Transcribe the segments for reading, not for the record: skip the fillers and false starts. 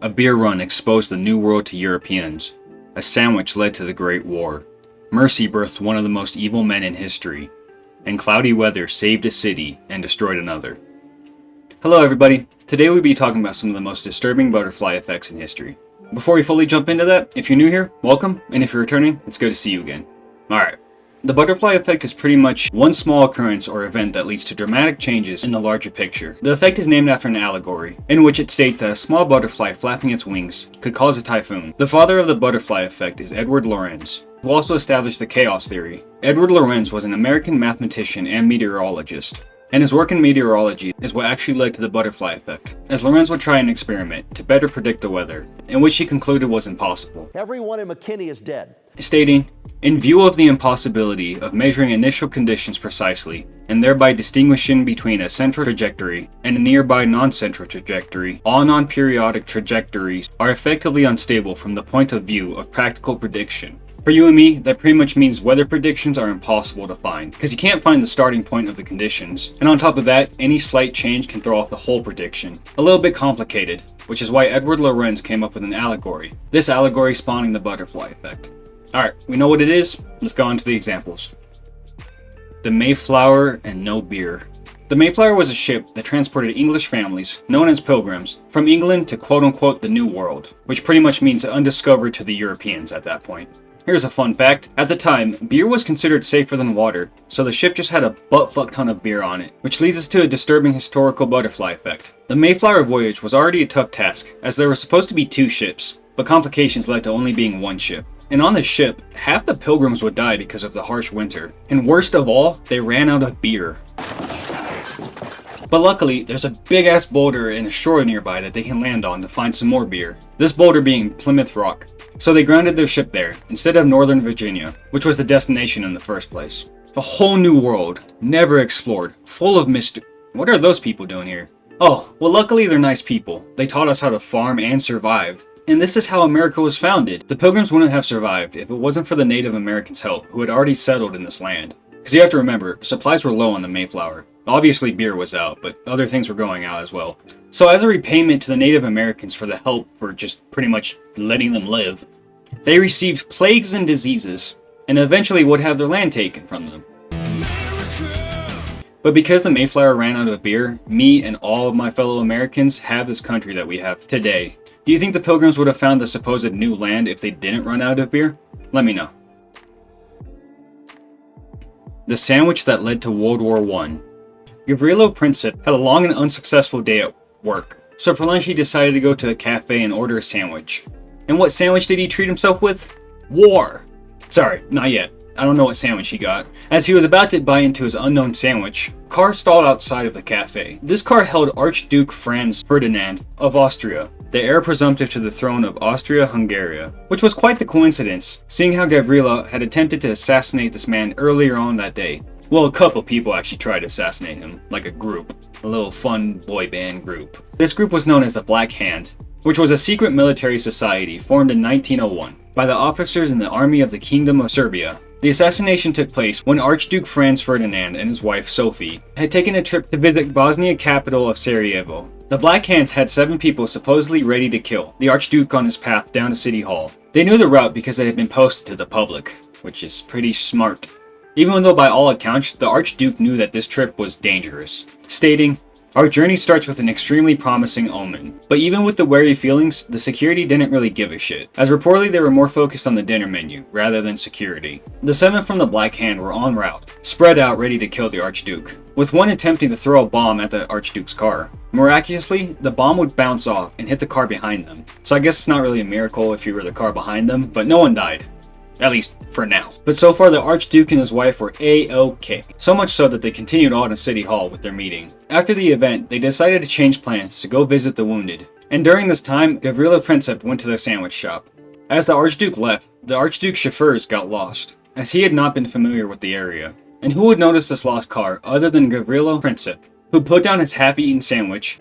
A beer run exposed the New World to Europeans. A sandwich led to the Great War. Mercy birthed one of the most evil men in history. And cloudy weather saved a city and destroyed another. Hello everybody, today we'll be talking about some of the most disturbing butterfly effects in history. Before we fully jump into that, if you're new here, welcome, and if you're returning, it's good to see you again. Alright, the butterfly effect is pretty much one small occurrence or event that leads to dramatic changes in the larger picture. The effect is named after an allegory, in which it states that a small butterfly flapping its wings could cause a typhoon. The father of the butterfly effect is Edward Lorenz, who also established the chaos theory. Edward Lorenz was an American mathematician and meteorologist, and his work in meteorology is what actually led to the butterfly effect, as Lorenz would try an experiment to better predict the weather, in which he concluded was impossible. Everyone in McKinney is dead. Stating, in view of the impossibility of measuring initial conditions precisely, and thereby distinguishing between a central trajectory and a nearby non-central trajectory, all non-periodic trajectories are effectively unstable from the point of view of practical prediction. For you and me, that pretty much means weather predictions are impossible to find, because you can't find the starting point of the conditions. And on top of that, any slight change can throw off the whole prediction. A little bit complicated, which is why Edward Lorenz came up with an allegory. This allegory spawning the butterfly effect. Alright, we know what it is, let's go on to the examples. The Mayflower and no beer. The Mayflower was a ship that transported English families, known as pilgrims, from England to quote-unquote the New World, which pretty much means undiscovered to the Europeans at that point. Here's a fun fact, at the time, beer was considered safer than water, so the ship just had a butt-fuck ton of beer on it, which leads us to a disturbing historical butterfly effect. The Mayflower voyage was already a tough task, as there were supposed to be 2 ships, but complications led to only being 1 ship. And on the ship, half the pilgrims would die because of the harsh winter, and worst of all, they ran out of beer. But luckily, there's a big ass boulder and a shore nearby that they can land on to find some more beer, this boulder being Plymouth Rock. So they grounded their ship there, instead of Northern Virginia, which was the destination in the first place. A whole new world, never explored, full of mystery. What are those people doing here? Oh, well luckily they're nice people. They taught us how to farm and survive. And this is how America was founded. The Pilgrims wouldn't have survived if it wasn't for the Native Americans' help who had already settled in this land. Because you have to remember, supplies were low on the Mayflower. Obviously beer was out, but other things were going out as well. So as a repayment to the Native Americans for the help for just pretty much letting them live, they received plagues and diseases, and eventually would have their land taken from them. But because the Mayflower ran out of beer, me and all of my fellow Americans have this country that we have today. Do you think the Pilgrims would have found the supposed new land if they didn't run out of beer? Let me know. The sandwich that led to World War I. Gavrilo Princip had a long and unsuccessful day at work, so for lunch he decided to go to a cafe and order a sandwich. And what sandwich did he treat himself with? War! Sorry, not yet. I don't know what sandwich he got. As he was about to bite into his unknown sandwich, a car stalled outside of the cafe. This car held Archduke Franz Ferdinand of Austria, the heir presumptive to the throne of Austria-Hungary, which was quite the coincidence, seeing how Gavrilo had attempted to assassinate this man earlier on that day. Well, a couple people actually tried to assassinate him, like a group, a little fun boy band group. This group was known as the Black Hand, which was a secret military society formed in 1901 by the officers in the army of the Kingdom of Serbia. The assassination took place when Archduke Franz Ferdinand and his wife Sophie had taken a trip to visit Bosnia capital of Sarajevo. The Black Hands had 7 people supposedly ready to kill the Archduke on his path down to City Hall. They knew the route because they had been posted to the public, which is pretty smart. Even though by all accounts, the Archduke knew that this trip was dangerous, stating, "Our journey starts with an extremely promising omen." But even with the wary feelings, the security didn't really give a shit, as reportedly they were more focused on the dinner menu, rather than security. The 7 from the Black Hand were en route, spread out ready to kill the Archduke, with one attempting to throw a bomb at the Archduke's car. Miraculously, the bomb would bounce off and hit the car behind them. So I guess it's not really a miracle if you were the car behind them, but no one died. At least, for now. But so far the Archduke and his wife were A-OK. So much so that they continued on to City Hall with their meeting. After the event, they decided to change plans to go visit the wounded. And during this time, Gavrilo Princip went to the sandwich shop. As the Archduke left, the Archduke's chauffeurs got lost, as he had not been familiar with the area. And who would notice this lost car other than Gavrilo Princip, who put down his half-eaten sandwich,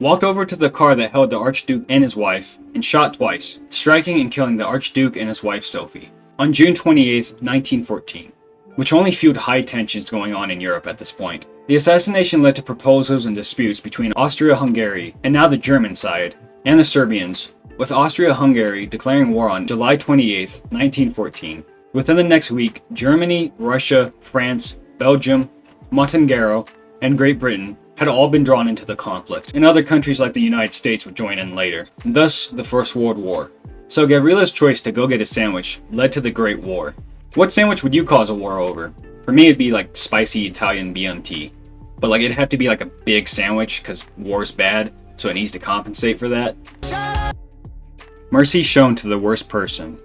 walked over to the car that held the Archduke and his wife, and shot twice, striking and killing the Archduke and his wife Sophie, on June 28, 1914. which only fueled high tensions going on in Europe at this point. The assassination led to proposals and disputes between Austria-Hungary, and now the German side, and the Serbians, with Austria-Hungary declaring war on July 28, 1914. Within the next week, Germany, Russia, France, Belgium, Montenegro, and Great Britain had all been drawn into the conflict, and other countries like the United States would join in later, and thus the First World War. So Gavrila's choice to go get a sandwich led to the Great War. What sandwich would you cause a war over? For me, it'd be like spicy Italian BMT. But like it'd have to be like a big sandwich because war's bad, so it needs to compensate for that. Mercy shown to the worst person.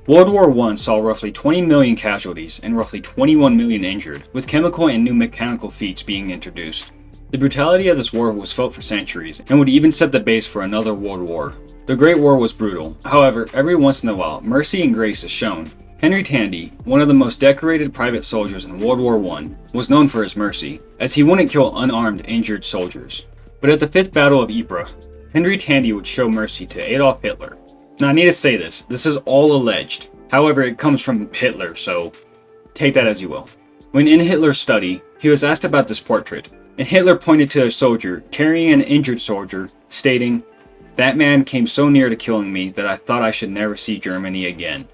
World War I saw roughly 20 million casualties and roughly 21 million injured, with chemical and new mechanical feats being introduced. The brutality of this war was felt for centuries, and would even set the base for another world war. The Great War was brutal. However, every once in a while, mercy and grace is shown. Henry Tandy, one of the most decorated private soldiers in World War I, was known for his mercy, as he wouldn't kill unarmed, injured soldiers. But at the 5th Battle of Ypres, Henry Tandy would show mercy to Adolf Hitler. Now I need to say this is all alleged. However, it comes from Hitler, so take that as you will. When in Hitler's study, he was asked about this portrait, and Hitler pointed to a soldier carrying an injured soldier, stating, "That man came so near to killing me that I thought I should never see Germany again."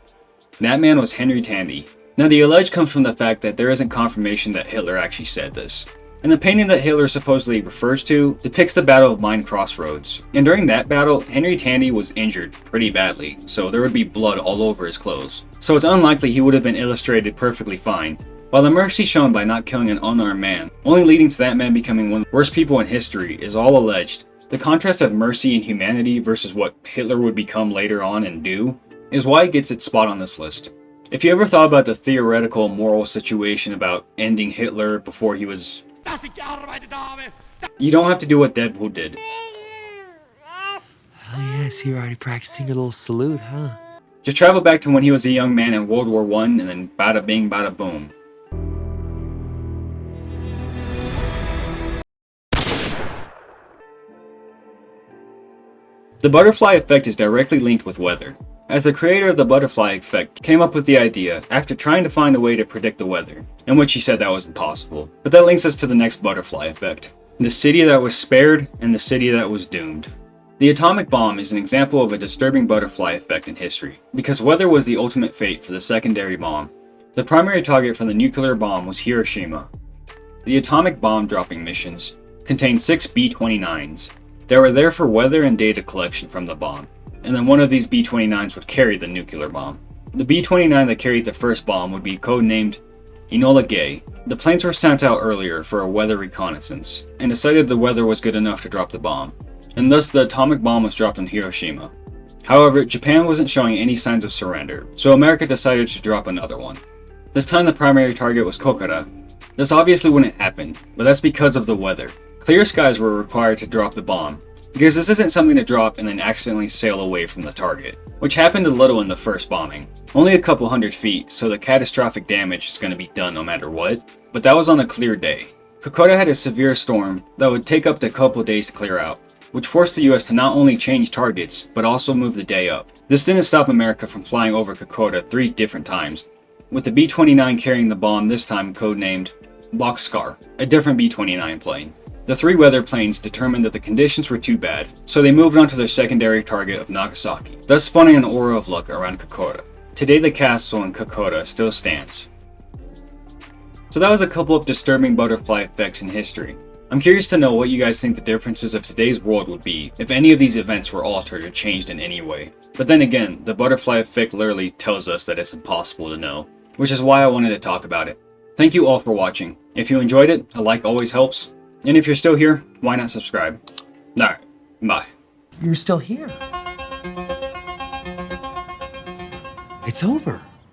That man was Henry Tandy. Now the alleged comes from the fact that there isn't confirmation that Hitler actually said this. And the painting that Hitler supposedly refers to depicts the Battle of Mine Crossroads. And during that battle, Henry Tandy was injured pretty badly, so there would be blood all over his clothes. So it's unlikely he would have been illustrated perfectly fine. While the mercy shown by not killing an unarmed man, only leading to that man becoming one of the worst people in history, is all alleged, the contrast of mercy and humanity versus what Hitler would become later on and do, is why it gets its spot on this list. If you ever thought about the theoretical moral situation about ending Hitler before he was... You don't have to do what Deadpool did. Oh yes, you're already practicing your little salute, huh? Just travel back to when he was a young man in World War I and then bada bing bada boom. The butterfly effect is directly linked with weather, as the creator of the butterfly effect came up with the idea after trying to find a way to predict the weather, in which he said that was impossible. But that links us to the next butterfly effect, the city that was spared and the city that was doomed. The atomic bomb is an example of a disturbing butterfly effect in history, because weather was the ultimate fate for the secondary bomb. The primary target for the nuclear bomb was Hiroshima. The atomic bomb dropping missions contained 6 B-29s. They were there for weather and data collection from the bomb, and then one of these B-29s would carry the nuclear bomb. The B-29 that carried the first bomb would be codenamed Enola Gay. The planes were sent out earlier for a weather reconnaissance, and decided the weather was good enough to drop the bomb, and thus the atomic bomb was dropped on Hiroshima. However, Japan wasn't showing any signs of surrender, so America decided to drop another one. This time the primary target was Kokura. This obviously wouldn't happen, but that's because of the weather. Clear skies were required to drop the bomb, because this isn't something to drop and then accidentally sail away from the target, which happened a little in the first bombing. Only a couple hundred feet, so the catastrophic damage is going to be done no matter what, but that was on a clear day. Kokura had a severe storm that would take up to a couple days to clear out, which forced the US to not only change targets, but also move the day up. This didn't stop America from flying over Kokura 3 different times, with the B-29 carrying the bomb this time codenamed Boxcar, a different B-29 plane. The 3 weather planes determined that the conditions were too bad, so they moved on to their secondary target of Nagasaki, thus spawning an aura of luck around Kokura. Today the castle in Kokura still stands. So that was a couple of disturbing butterfly effects in history. I'm curious to know what you guys think the differences of today's world would be if any of these events were altered or changed in any way. But then again, the butterfly effect literally tells us that it's impossible to know, which is why I wanted to talk about it. Thank you all for watching. If you enjoyed it, a like always helps. And if you're still here, why not subscribe? Alright, bye. You're still here. It's over.